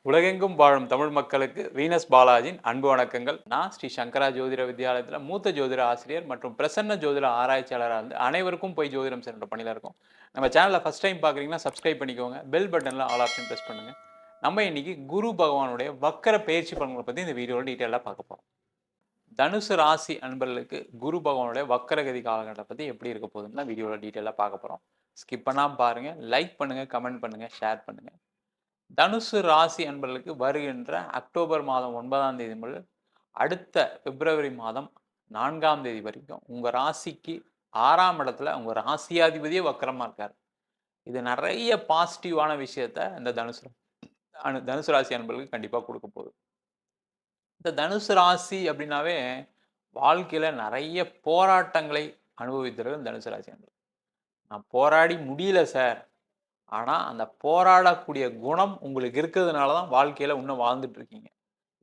உலகெங்கும் வாழும் தமிழ் மக்களுக்கு வீனஸ் பாலாஜியின் அன்பு வணக்கங்கள். நான் ஸ்ரீ சங்கரா ஜோதிட வித்யாலயத்தில் மூத்த ஜோதிட ஆசிரியர் மற்றும் பிரசன்ன ஜோதிட ஆராய்ச்சியாளராக இருந்து அனைவருக்கும் போய் ஜோதிடம் சென்ற பணியில் இருக்கும். நம்ம சேனலில் ஃபஸ்ட் டைம் பார்க்குறீங்கன்னா சப்ஸ்கிரைப் பண்ணிக்கோங்க, பெல் பட்டனில் ஆல் ஆப்ஷன் ப்ரெஸ் பண்ணுங்கள். நம்ம இன்னைக்கு குரு பகவானுடைய வக்கர பயிற்சி பலன்களை பற்றி இந்த வீடியோவில் டீட்டெயிலாக பார்க்க போகிறோம். தனுசு ராசி அன்பர்களுக்கு குரு பகவானுடைய வக்கரகதி காலகட்டத்தை பற்றி எப்படி இருக்க போகுதுன்னு தான் வீடியோவில் டீட்டெயிலாக பார்க்க போகிறோம். ஸ்கிப் பண்ணாமல் பாருங்கள், லைக் பண்ணுங்கள், கமெண்ட் பண்ணுங்கள், ஷேர் பண்ணுங்கள். தனுசு ராசி அன்பர்களுக்கு வருகின்ற அக்டோபர் மாதம் 9ஆம் தேதி முதல் அடுத்த பிப்ரவரி மாதம் 4ஆம் தேதி வரைக்கும் உங்கள் ராசிக்கு 6ஆம் இடத்துல உங்கள் ராசியாதிபதியே வக்கரமாக இருக்கார். இது நிறைய பாசிட்டிவான விஷயத்த இந்த தனுசு ராசி அன்பர்களுக்கு கண்டிப்பாக கொடுக்க போகுது. இந்த தனுசு ராசி அப்படின்னாவே வாழ்க்கையில் நிறைய போராட்டங்களை அனுபவித்தவர்கள் தனுசு ராசி அன்பர்கள். நான் போராடி முடியல சார், ஆனால் அந்த போராடக்கூடிய குணம் உங்களுக்கு இருக்கிறதுனால தான் வாழ்க்கையில் இன்னும் வாழ்ந்துட்டு இருக்கீங்க.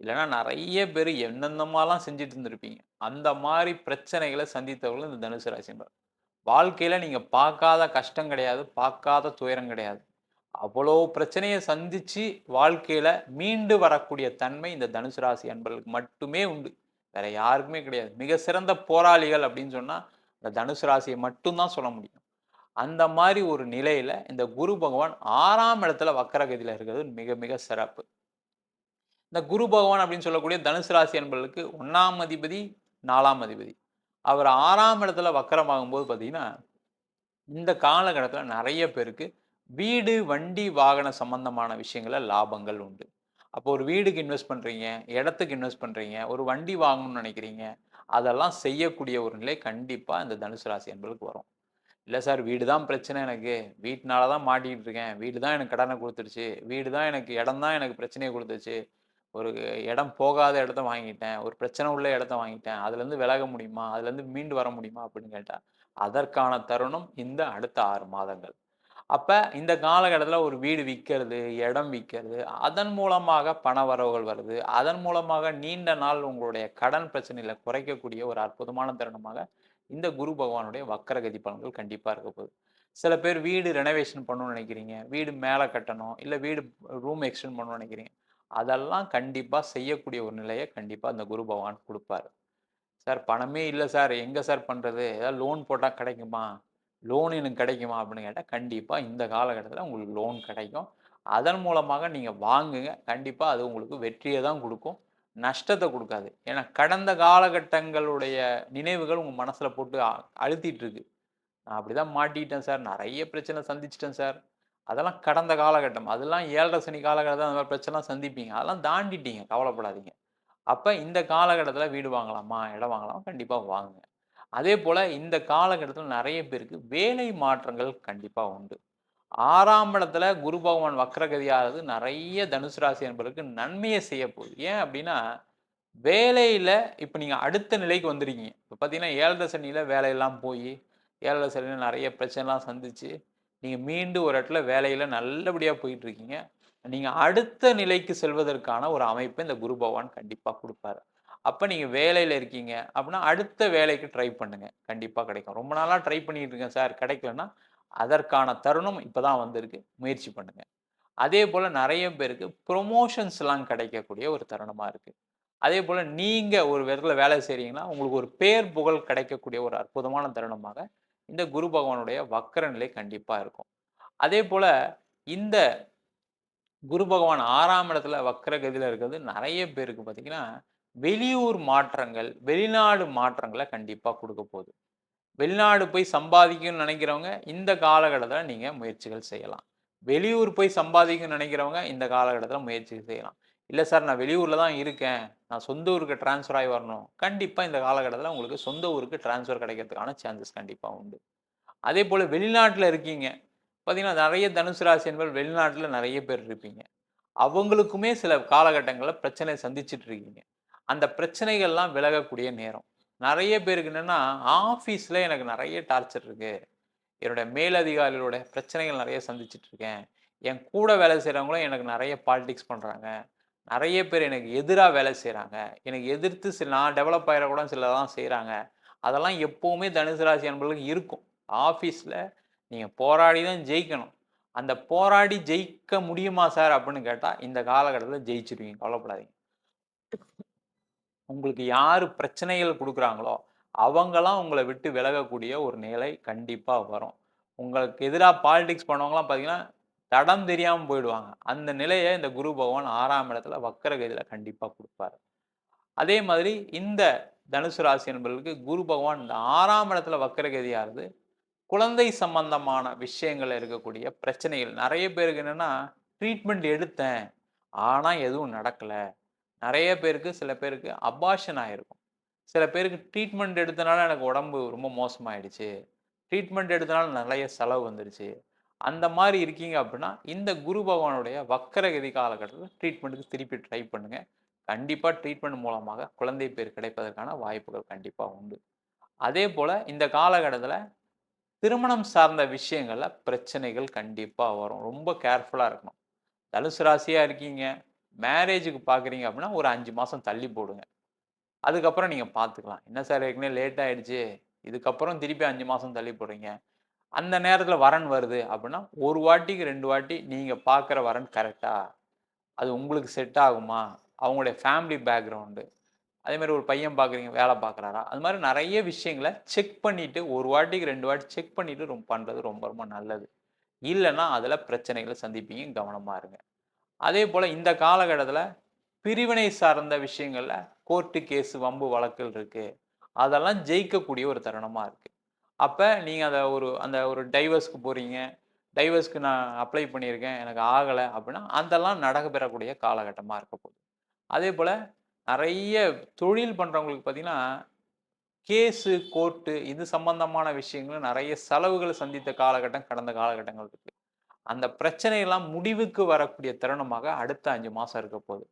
இல்லைன்னா நிறைய பேர் என்னென்னமாலாம் செஞ்சுட்டு இருந்திருப்பீங்க. அந்த மாதிரி பிரச்சனைகளை சந்தித்தவர்கள் இந்த தனுசு ராசினர். வாழ்க்கையில் நீங்கள் பார்க்காத கஷ்டம் கிடையாது, பார்க்காத துயரம் கிடையாது. அவ்வளோ பிரச்சனையை சந்தித்து வாழ்க்கையில் மீண்டு வரக்கூடிய தன்மை இந்த தனுசு ராசி அன்பர்களுக்கு மட்டுமே உண்டு, வேற யாருக்குமே கிடையாது. மிக சிறந்த போராளிகள் அப்படின்னு சொன்னால் இந்த தனுசு ராசியை மட்டும்தான் சொல்ல முடியும். அந்த மாதிரி ஒரு நிலையில இந்த குரு பகவான் 6ஆம் இடத்துல வக்கரகதியில் இருக்கிறது மிக மிக சிறப்பு. இந்த குரு பகவான் அப்படின்னு சொல்லக்கூடிய தனுசு ராசி என்பவர்களுக்கு 1ஆம் அதிபதி 4ஆம் அதிபதி. அவர் 6ஆம் இடத்துல வக்கரமாகும் போது பார்த்தீங்கன்னா இந்த காலகட்டத்தில் நிறைய பேருக்கு வீடு வண்டி வாகன சம்பந்தமான விஷயங்கள லாபங்கள் உண்டு. அப்போ ஒரு வீடுக்கு இன்வெஸ்ட் பண்றீங்க, இடத்துக்கு இன்வெஸ்ட் பண்றீங்க, ஒரு வண்டி வாங்கணும்னு நினைக்கிறீங்க, அதெல்லாம் செய்யக்கூடிய ஒரு நிலை கண்டிப்பா இந்த தனுசு ராசி என்பவர்களுக்கு வரும். இல்லை சார், வீடு தான் பிரச்சனை, எனக்கு வீட்டுனால தான் மாட்டிக்கிட்டு இருக்கேன், வீடு தான் எனக்கு கடனை கொடுத்துருச்சு, வீடு தான் எனக்கு இடம் தான் எனக்கு பிரச்சனையை கொடுத்துச்சு, ஒரு இடம் போகாத இடத்த வாங்கிட்டேன், ஒரு பிரச்சனை உள்ள இடத்த வாங்கிட்டேன், அதுலேருந்து விலக முடியுமா, அதுலேருந்து மீண்டு வர முடியுமா அப்படின்னு கேட்டால் அதற்கான தருணம் இந்த அடுத்த 6 மாதங்கள். அப்போ இந்த காலகட்டத்தில் ஒரு வீடு விற்கிறது, இடம் விற்கிறது, அதன் மூலமாக பண வரவுகள் வருது, அதன் மூலமாக நீண்ட நாள் உங்களுடைய கடன் பிரச்சனைகளை குறைக்கக்கூடிய ஒரு அற்புதமான தருணமாக இந்த குரு பகவானுடைய வக்கரகதி பலன்கள் கண்டிப்பாக இருக்க போகுது. சில பேர் வீடு ரெனோவேஷன் பண்ணணும்னு நினைக்கிறீங்க, வீடு மேலே கட்டணும், இல்லை வீடு ரூம் எக்ஸ்டெண்ட் பண்ணணும்னு நினைக்கிறீங்க, அதெல்லாம் கண்டிப்பாக செய்யக்கூடிய ஒரு நிலையை கண்டிப்பாக இந்த குரு பகவான் கொடுப்பாரு. சார் பணமே இல்லை சார், எங்கே சார் பண்ணுறது, ஏதாவது லோன் போட்டால் கிடைக்குமா, லோன் எனக்கு கிடைக்குமா அப்படின்னு கேட்டால் கண்டிப்பாக இந்த காலகட்டத்தில் உங்களுக்கு லோன் கிடைக்கும். அதன் மூலமாக நீங்கள் வாங்குங்க, கண்டிப்பாக அது உங்களுக்கு வெற்றியை தான் கொடுக்கும், நஷ்டத்தை கொடுக்காது. ஏன்னா கடந்த காலகட்டங்களுடைய நினைவுகள் உங்கள் மனசில் போட்டு அழுத்திட்டு இருக்கு. நான் அப்படி தான் மாட்டிக்கிட்டேன் சார், நிறைய பிரச்சனை சந்திச்சிட்டேன் சார். அதெல்லாம் கடந்த காலகட்டம், அதெல்லாம் 7.5 சனி காலகட்டத்தில் அந்த மாதிரி பிரச்சனைலாம் சந்திப்பீங்க, அதெல்லாம் தாண்டிட்டீங்க, கவலைப்படாதீங்க. அப்போ இந்த காலகட்டத்தில் வீடு வாங்கலாமா, இடம் வாங்கலாமா, கண்டிப்பாக வாங்குங்க. அதே போல் இந்த காலகட்டத்தில் நிறைய பேருக்கு வேலை மாற்றங்கள் கண்டிப்பாக உண்டு. 6ஆம் இடத்துல குரு பகவான் வக்ரகதியாகிறது நிறைய தனுசு ராசி என்பதற்கு நன்மையை செய்ய போகுது. ஏன் அப்படின்னா வேலையில் இப்போ நீங்கள் அடுத்த நிலைக்கு வந்துருக்கீங்க. இப்போ பார்த்தீங்கன்னா 7.5 சனியில் வேலையெல்லாம் போய் 7.5 சனியில் நிறைய பிரச்சனைலாம் சந்திச்சு நீங்கள் மீண்டும் ஒரு இடத்துல வேலையில் நல்லபடியாக போயிட்டு இருக்கீங்க. நீங்கள் அடுத்த நிலைக்கு செல்வதற்கான ஒரு அமைப்பை இந்த குரு பகவான் கண்டிப்பாக கொடுப்பாரு. அப்போ நீங்கள் வேலையில் இருக்கீங்க அப்படின்னா அடுத்த வேலைக்கு ட்ரை பண்ணுங்க, கண்டிப்பாக கிடைக்கும். ரொம்ப நாளாக ட்ரை பண்ணிட்டு இருக்கேன் சார், கிடைக்கலன்னா அதற்கான தருணம் இப்போ தான் வந்திருக்கு, முயற்சி பண்ணுங்க. அதே போல் நிறைய பேருக்கு ப்ரொமோஷன்ஸ்லாம் கிடைக்கக்கூடிய ஒரு தருணமாக இருக்குது. அதே போல் நீங்கள் ஒரு இடத்துல வேலை செய்கிறீங்கன்னா உங்களுக்கு ஒரு பேர் புகழ் கிடைக்கக்கூடிய ஒரு அற்புதமான தருணமாக இந்த குரு பகவானுடைய வக்கர நிலை கண்டிப்பாக இருக்கும். அதே போல் இந்த குரு பகவான் 6ஆம் இடத்துல வக்கரகதியில் இருக்கிறது நிறைய பேருக்கு பார்த்தீங்கன்னா வெளியூர் மாற்றங்கள், வெளிநாடு மாற்றங்களை கண்டிப்பாக கொடுக்க போகுது. வெளிநாடு போய் சம்பாதிக்கணும்னு நினைக்கிறவங்க இந்த காலகட்டத்தில் நீங்கள் முயற்சிகள் செய்யலாம். வெளியூர் போய் சம்பாதிக்கணும்னு நினைக்கிறவங்க இந்த காலகட்டத்தில் முயற்சிகள் செய்யலாம். இல்லை சார், நான் வெளியூரில் தான் இருக்கேன், நான் சொந்த ஊருக்கு டிரான்ஸ்ஃபர் ஆகி வரணும், கண்டிப்பாக இந்த காலகட்டத்தில் உங்களுக்கு சொந்த ஊருக்கு டிரான்ஸ்ஃபர் கிடைக்கிறதுக்கான சான்சஸ் கண்டிப்பாக உண்டு. அதே போல் வெளிநாட்டில் இருக்கீங்க பார்த்தீங்கன்னா நிறைய தனுசு ராசி என்பவர் வெளிநாட்டில் நிறைய பேர் இருப்பீங்க. அவங்களுக்குமே சில காலகட்டங்களில் பிரச்சனை சந்திச்சுட்டு இருக்கீங்க. அந்த பிரச்சனைகள்லாம் விலகக்கூடிய நேரம். நிறைய பேருக்கு என்னன்னா ஆஃபீஸில் எனக்கு நிறைய டார்ச்சர் இருக்கு, என்னோட மேலதிகாரிகளோட பிரச்சனைகள் நிறைய சந்திச்சுட்டு இருக்கேன், என் கூட வேலை செய்கிறவங்களும் எனக்கு நிறைய பாலிடிக்ஸ் பண்ணுறாங்க, நிறைய பேர் எனக்கு எதிராக வேலை செய்கிறாங்க, எனக்கு எதிர்த்து சில நான் டெவலப் ஆகிற கூட சிலதான் செய்கிறாங்க. அதெல்லாம் எப்போவுமே தனுசு ராசி அன்பர்களுக்கு இருக்கும். ஆஃபீஸில் நீங்கள் போராடி தான் ஜெயிக்கணும். அந்த போராடி ஜெயிக்க முடியுமா சார் அப்படின்னு கேட்டா, இந்த காலகட்டத்தில ஜெயிச்சுருவீங்க. கவலைப்படாதீங்க. உங்களுக்கு யாரு பிரச்சனைகள் குடுக்குறாங்களோ, அவங்கலாம் உங்கள விட்டு விலகக்கூடிய ஒரு நிலை கண்டிப்பா வரும். உங்களுக்கு எதிரா பாலிடிக்ஸ் பண்ணவங்கலாம் பார்த்தீங்கன்னா, தடம் தெரியாம போயிடுவாங்க. அந்த நிலைய இந்த குரு பகவான் 6ஆம் இடத்துல வக்கரகதியில கண்டிப்பா குடுப்பாரு. அதே மாதிரி இந்த தனுசு ராசி என்பவர்களுக்கு குரு பகவான் இந்த 6ஆம் இடத்துல வக்கரகதியாகுது. குழந்தை சம்பந்தமான விஷயங்கள்ல இருக்கக்கூடிய பிரச்சனைகள் நெறைய பேருக்கு என்னன்னா, ட்ரீட்மெண்ட் எடுத்தேன். ஆனா எதுவும் நடக்கல. நெறைய பேருக்கு சில பேருக்கு அபார்ஷன் ஆயிருக்கும். சில பேருக்கு ட்ரீட்மெண்ட் எடுத்தனால எனக்கு உடம்பு ரொம்ப மோசமாயிடுச்சு. ட்ரீட்மெண்ட் எடுத்தனால நெறைய செலவு வந்துருச்சு. அந்த மாரி இருக்கீங்க அப்டின்னா, இந்த குரு பகவானுடைய வக்கரகதி காலகட்டத்தில ட்ரீட்மெண்ட்க்கு திருப்பி ட்ரை பண்ணுங்க. கண்டிப்பா ட்ரீட்மெண்ட் மூலமாக குழந்தை பேர் கிடைப்பதற்கான வாய்ப்புகள் கண்டிப்பா உண்டு. அதேபோல இந்த காலகட்டத்தில திருமணம் சார்ந்த விஷயங்கள்ல பிரச்சனைகள் கண்டிப்பா வரும். ரொம்ப கேர்ஃபுல்லா இருக்கணும். தனுசு ராசியா இருக்கீங்க, மேரேஜுக்கு பார்க்குறீங்க அப்டின்னா, ஒரு 5 மாசம் தள்ளி போடுங்க. அதுக்கப்புறம் நீங்க பார்த்துக்கலாம். என்ன சார் ஏற்கனவே லேட் ஆயிடுச்சு. இதுக்கப்புறம் திருப்பி 5 மாசம் தள்ளி போடுறீங்க. அந்த நேரத்தில வரன் வருது அப்டின்னா, 1 வாட்டிக்கு 2 வாட்டி நீங்க பார்க்குற வரன் கரெக்ட்டா? அது உங்களுக்கு செட் ஆகுமா? அவங்களுடைய ஃபேமிலி பேக்கிரவுண்டு. அதேமாரி ஒரு பையன் பார்க்குறீங்க, வேல பார்க்குறாரா? அது மாரி நெறைய விஷயங்கள செக் பண்ணிட்டு 1 வாட்டிக்கு 2 வாட்டி செக் பண்ணிட்டு பண்றது ரொம்ப ரொம்ப நல்லது. இல்லன்னா, அதில பிரச்சனைகள சந்திப்பீங்க. கவனமா இருங்க. அதேபோல இந்த காலகட்டத்தில பிரிவினை சார்ந்த விஷயங்கள்ல கோர்ட்டு கேஸ், வம்பு வழக்குகள் இருக்கு. அதெல்லாம் ஜெயிக்கக்கூடிய ஒரு தருணமா இருக்கு. அப்ப நீங்க அந்த ஒரு டைவர்ஸ்க்கு போறீங்க. டைவர்ஸ்க்கு நான் அப்ளை பண்ணியிருக்கேன். எனக்கு ஆகல அப்டின்னா, அதெல்லாம் நடைபெறக்கூடிய காலகட்டமா இருக்க போகுது. அதேபோல நெறைய தொழில் பண்றவங்களுக்கு பார்த்தீங்கன்னா, கேஸு, கோர்ட்டு இது சம்பந்தமான விஷயங்கள் நெறைய செலவுகள சந்தித்த காலகட்டம் கடந்த காலகட்டங்கள் இருக்கு. அந்த பிரச்சனையெல்லாம் முடிவுக்கு வரக்கூடிய தருணமாக அடுத்த 5 மாசம் இருக்க போகுது.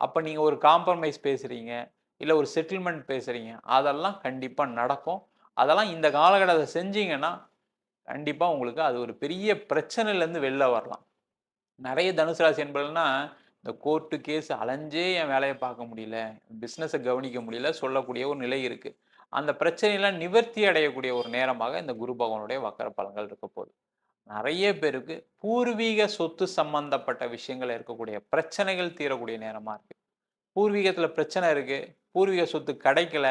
அப்ப நீங்க ஒரு காம்ப்ரமைஸ் பேசுறீங்க, இல்ல ஒரு செட்டில்மென்ட் பேசுறீங்க. அதெல்லாம் கண்டிப்பா நடக்கும். அதெல்லாம் இந்த காலகட்டத்தில செஞ்சீங்கன்னா, கண்டிப்பா உங்களுக்கு அது ஒரு பெரிய பிரச்சனையிலருந்து வெளில வரலாம். நெறைய தனுசு ராசி என்பர்கள்னா, இந்த கோர்ட்டு, கேஸ் அலைஞ்சே என் வேலைய பார்க்க முடியல. பிசினஸ கவனிக்க முடியல சொல்லக்கூடிய ஒரு நிலை இருக்கு. அந்த பிரச்சனையெல்லாம் நிவர்த்தி அடையக்கூடிய ஒரு நேரமாக இந்த குரு பகவானுடைய வக்கர பலன்கள் இருக்க போகுது. நெறைய பேருக்கு பூர்வீக சொத்து சம்பந்தப்பட்ட விஷயங்கள்ல இருக்கக்கூடிய பிரச்சனைகள் தீரக்கூடிய நேரமா இருக்கு. பூர்வீகத்தில பிரச்சனை இருக்கு. பூர்வீக சொத்து கிடைக்கல.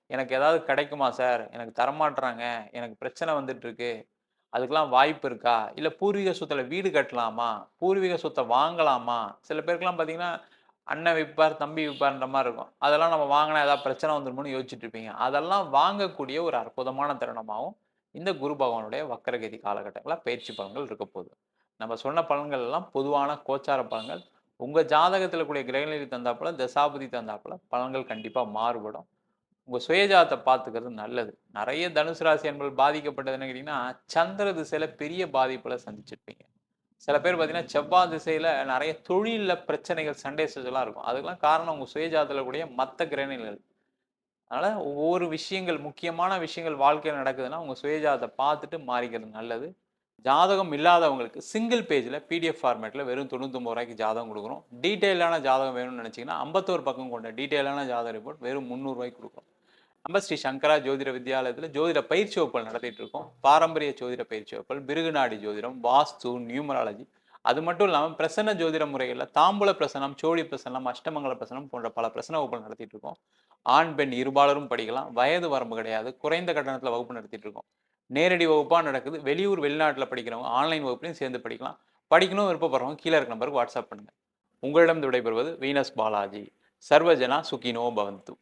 எனக்கு ஏதாவது கிடைக்குமா சார்? எனக்கு தரமாட்றாங்க. எனக்கு பிரச்சனை வந்துட்டு இருக்கு. அதுக்கெல்லாம் வாய்ப்பு இருக்கா? இல்ல பூர்வீக சொத்துல வீடு கட்டலாமா? பூர்வீக சொத்த வாங்கலாமா? சில பேருக்குலாம் பார்த்தீங்கன்னா, அண்ணன் விப்பார், தம்பி விப்பார்ன்ற மாரி இருக்கும். அதெல்லாம் நம்ம வாங்குனா ஏதாவது பிரச்சனை வந்துருமோன்னு யோசிச்சுட்டு இருப்பீங்க. அதெல்லாம் வாங்கக்கூடிய ஒரு அற்புதமான தருணமாவும், இந்த குரு பகவானுடைய வக்கரகதி காலகட்டங்கள்ல பயிற்சி பலன்கள் இருக்க போகுது. நம்ம சொன்ன பலன்கள் எல்லாம் பொதுவான கோச்சார பலன்கள். உங்க ஜாதகத்தில கூடிய கிரகநிலை தகுந்தாப்புல, தசாபுதி தகுந்தாப்புல பலன்கள் கண்டிப்பா மாறுபடும். உங்க சுயஜாதத்த பார்த்துக்கிறது நல்லது. நெறைய தனுசு ராசி அன்பர்கள் பாதிக்கப்பட்டது என்ன கேட்டீங்கன்னா, சந்திர திசையில பெரிய பாதிப்புல சந்திச்சிருப்பீங்க. சில பேர் பார்த்தீங்கன்னா, செவ்வாய் திசையில நெறைய தொழில்ல பிரச்சனைகள், சண்டை சச்சரவுலாம் இருக்கும். அதுக்கெல்லாம் காரணம் உங்க சுயஜாதத்துல கூடிய மத்த கிரகநிலைகள். அதனால ஒவ்வொரு விஷயங்கள், முக்கியமான விஷயங்கள் வாழ்க்கையில நடக்குதுன்னா, உங்க சுயஜாதத்த பார்த்துட்டு மாறிக்கிறது நல்லது. ஜாதகம் இல்லாதவங்களுக்கு சிங்கிள் பேஜ்ல பிடிஎஃப் ஃபார்மேட்ல வெறும் ரூ. 99க்கு ஜாதகம் குடுக்குறோம். டீட்டெயிலான ஜாதகம் வேணும்னு நெனச்சீங்கன்னா, 51 பக்கம் கொண்ட டீட்டெயிலான ஜாதக ரிப்போர்ட் வெறும் ரூ. 300க்கு குடுக்குறோம். நம்ம ஸ்ரீ சங்கரா ஜோதிட வித்யாலயத்துல ஜோதிட பயிற்சி வகுப்புகள் நடத்திட்டு இருக்கோம். பாரம்பரிய ஜோதிட பயிற்சி வகுப்புகள், பிருகுநாடி ஜோதிடம், வாஸ்து, நியூமராலஜி அது மட்டும் இல்லாம பிரசன்ன ஜோதிட முறைகள்ல தாம்பூல பிரசனம், சோழி பிரசனம், அஷ்டமங்கல பிரசனம் போன்ற பல பிரசன வகுப்புகள் நடத்திட்டு இருக்கோம். ஆண், பெண் இருபாலரும் படிக்கலாம். வயது வரம்பு கிடையாது. குறைந்த கட்டணத்துல வகுப்பு நடத்திட்டு இருக்கோம். நேரடி வகுப்பா நடக்குது. வெளியூர், வெளிநாட்டுல படிக்கிறவங்க ஆன்லைன் வகுப்புலயும் சேர்ந்து படிக்கலாம். படிக்கணும் விருப்பப்படுறவங்க கீழ இருக்க நம்பருக்கு வாட்ஸ்அப் பண்ணுங்க. உங்களிடம் விடைபெறுவது வீனஸ் பாலாஜி. சர்வஜனா சுகினோ பவந்து.